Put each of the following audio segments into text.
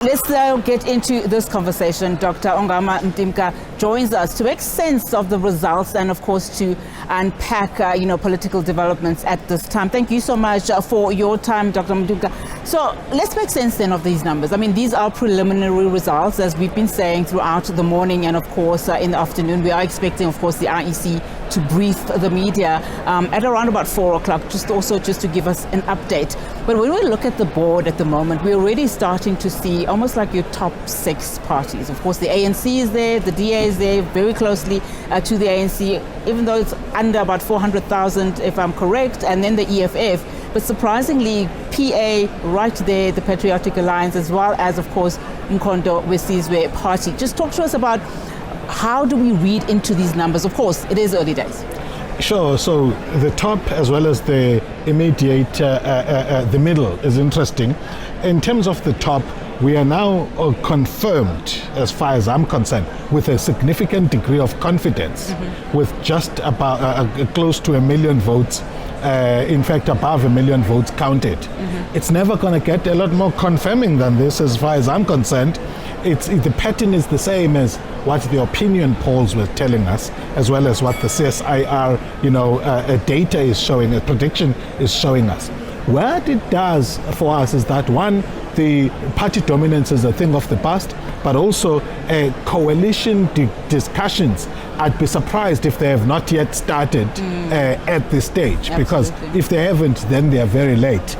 Let's get into this conversation. Dr. Ongama Mtimka joins us to make sense of the results and, of course, to unpack, political developments at this time. Thank you so much for your time, Dr. Mtimka. So let's make sense then of these numbers. I mean, these are preliminary results, as we've been saying throughout the morning, and of course, in the afternoon. We are expecting, of course, the IEC to brief the media at around about 4 o'clock, just to give us an update. But when we look at the board at the moment, we're already starting to see almost like your top 6 parties. Of course, the ANC is there, the DA is there, very closely to the ANC, even though it's under about 400,000, if I'm correct, and then the EFF. But surprisingly, PA right there, the Patriotic Alliance, as well as, of course, Mkondo Wesizwe Party. Just talk to us about how do we read into these numbers? Of course, it is early days. Sure. So the top as well as the immediate, the middle is interesting. In terms of the top, we are now confirmed, as far as I'm concerned, with a significant degree of confidence, with just about close to 1 million votes, in fact above 1 million votes counted. It's never going to get a lot more confirming than this, as far as I'm concerned. The pattern is the same as what the opinion polls were telling us, as well as what the CSIR, data is showing, a prediction is showing us. What it does for us is that, one, the party dominance is a thing of the past, but also coalition discussions. I'd be surprised if they have not yet started at this stage. Absolutely. Because if they haven't, then they are very late.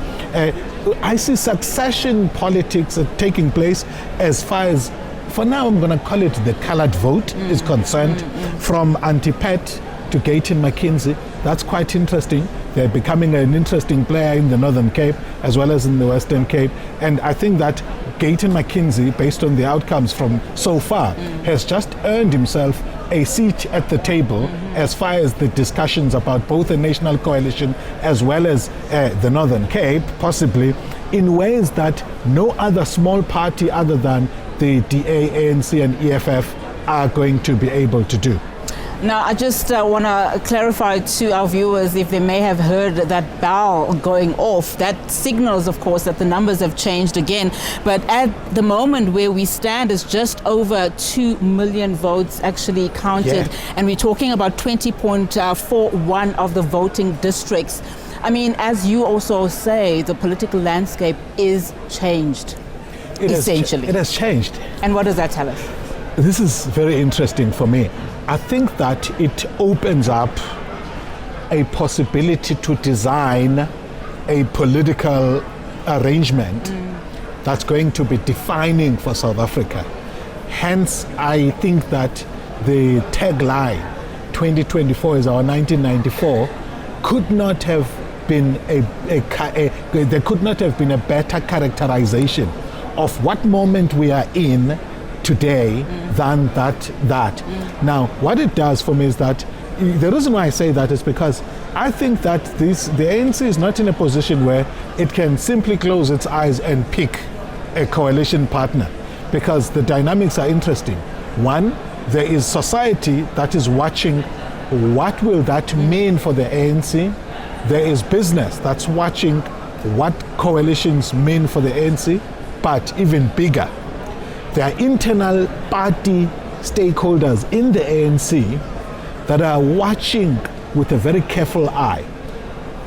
I see succession politics taking place as far as, for now, I'm going to call it the colored vote is concerned, from Antipat to Gayton McKenzie. That's quite interesting. They're becoming an interesting player in the Northern Cape as well as in the Western Cape. And I think that Gayton McKenzie, based on the outcomes from so far, has just earned himself a seat at the table as far as the discussions about both a national coalition as well as the Northern Cape, possibly, in ways that no other small party other than the DA, ANC and EFF are going to be able to do. Now, I just want to clarify to our viewers, if they may have heard that bell going off, that signals, of course, that the numbers have changed again. But at the moment where we stand is just over 2 million votes actually counted. Yeah. And we're talking about 20.41 of the voting districts. I mean, as you also say, the political landscape is changed, essentially. It has changed. And what does that tell us? This is very interesting for me. I think that it opens up a possibility to design a political arrangement that's going to be defining for South Africa. Hence, I think that the tagline, 2024 is our 1994, could not have been there could not have been a better characterization of what moment we are in today than that. Now, what it does for me is that, the reason why I say that is because I think that the ANC is not in a position where it can simply close its eyes and pick a coalition partner, because the dynamics are interesting. One, there is society that is watching what will that mean for the ANC. There is business that's watching what coalitions mean for the ANC, but even bigger, there are internal party stakeholders in the ANC that are watching with a very careful eye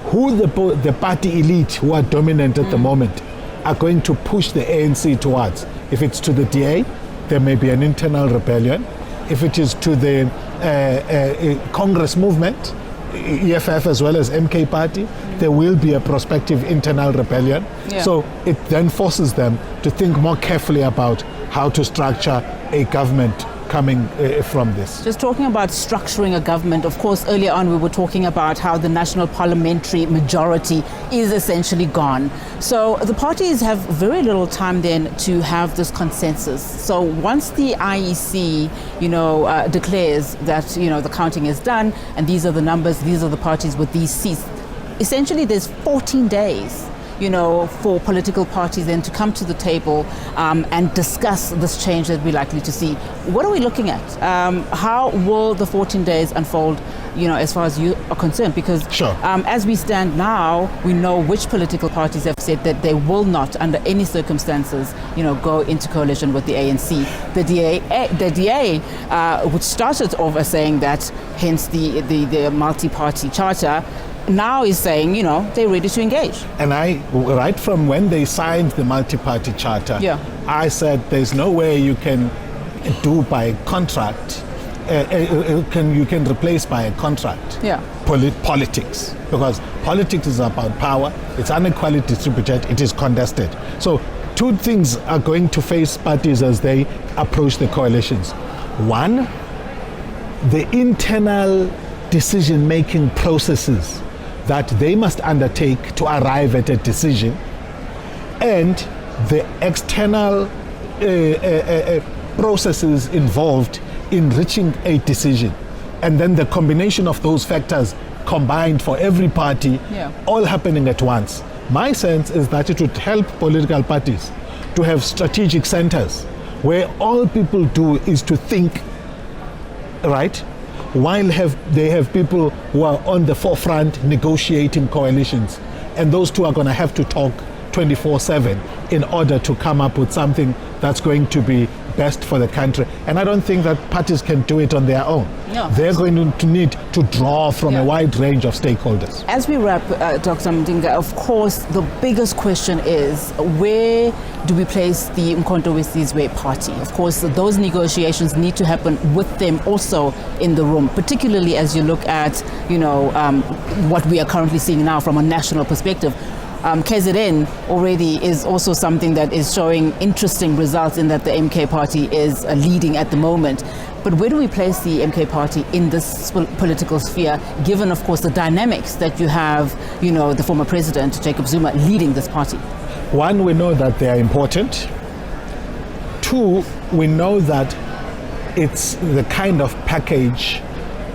who the party elite who are dominant at the moment are going to push the ANC towards. If it's to the DA, there may be an internal rebellion. If it is to the Congress movement, EFF as well as MK party, there will be a prospective internal rebellion. Yeah. So it then forces them to think more carefully about how to structure a government coming from this. Just talking about structuring a government, of course, earlier on we were talking about how the national parliamentary majority is essentially gone. So the parties have very little time then to have this consensus. So once the IEC, declares that, the counting is done and these are the numbers, these are the parties with these seats, essentially there's 14 days for political parties then to come to the table and discuss this change that we're likely to see. What are we looking at? How will the 14 days unfold as far as you are concerned? Because Sure. as we stand now, we know which political parties have said that they will not, under any circumstances, go into coalition with the ANC. The DA, which started off as saying that, hence the multi-party charter, now is saying, they're ready to engage. And right from when they signed the multi-party charter, I said there's no way you can do by contract, you can replace by a contract politics, because politics is about power, it's unequally distributed, it is contested. So two things are going to face parties as they approach the coalitions. One, the internal decision-making processes that they must undertake to arrive at a decision, and the external processes involved in reaching a decision. And then the combination of those factors combined for every party, all happening at once. My sense is that it would help political parties to have strategic centers where all people do is to think, right? While they have people who are on the forefront negotiating coalitions, and those two are going to have to talk 24/7 in order to come up with something that's going to be best for the country. And I don't think that parties can do it on their own. No. They're going to need to draw from a wide range of stakeholders. As we wrap, Dr. Mtimka, of course, the biggest question is, where do we place the Umkhonto weSizwe party? Of course, those negotiations need to happen with them also in the room, particularly as you look at, what we are currently seeing now from a national perspective. KZN already is also something that is showing interesting results in that the MK party is leading at the moment. But where do we place the MK party in this political sphere, given, of course, the dynamics that you have, the former president, Jacob Zuma, leading this party? One, we know that they are important. Two, we know that it's the kind of package,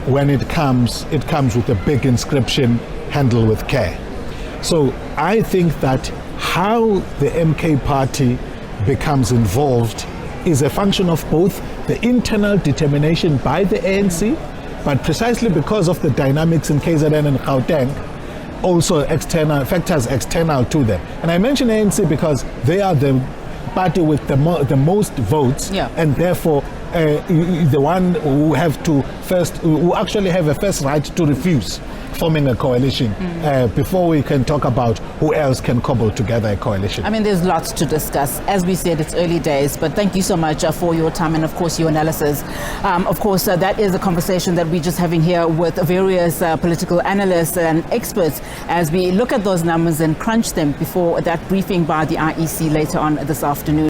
when it comes with a big inscription, handle with care. So I think that how the MK party becomes involved is a function of both the internal determination by the ANC, but precisely because of the dynamics in KZN and Gauteng, also external factors external to them. And I mention ANC because they are the party with the most votes, and therefore the one who who actually have a first right to refuse forming a coalition before we can talk about who else can cobble together a coalition. I mean, there's lots to discuss. As we said, it's early days, but thank you so much for your time and, of course, your analysis. Of course, that is a conversation that we're just having here with various political analysts and experts as we look at those numbers and crunch them before that briefing by the IEC later on this afternoon.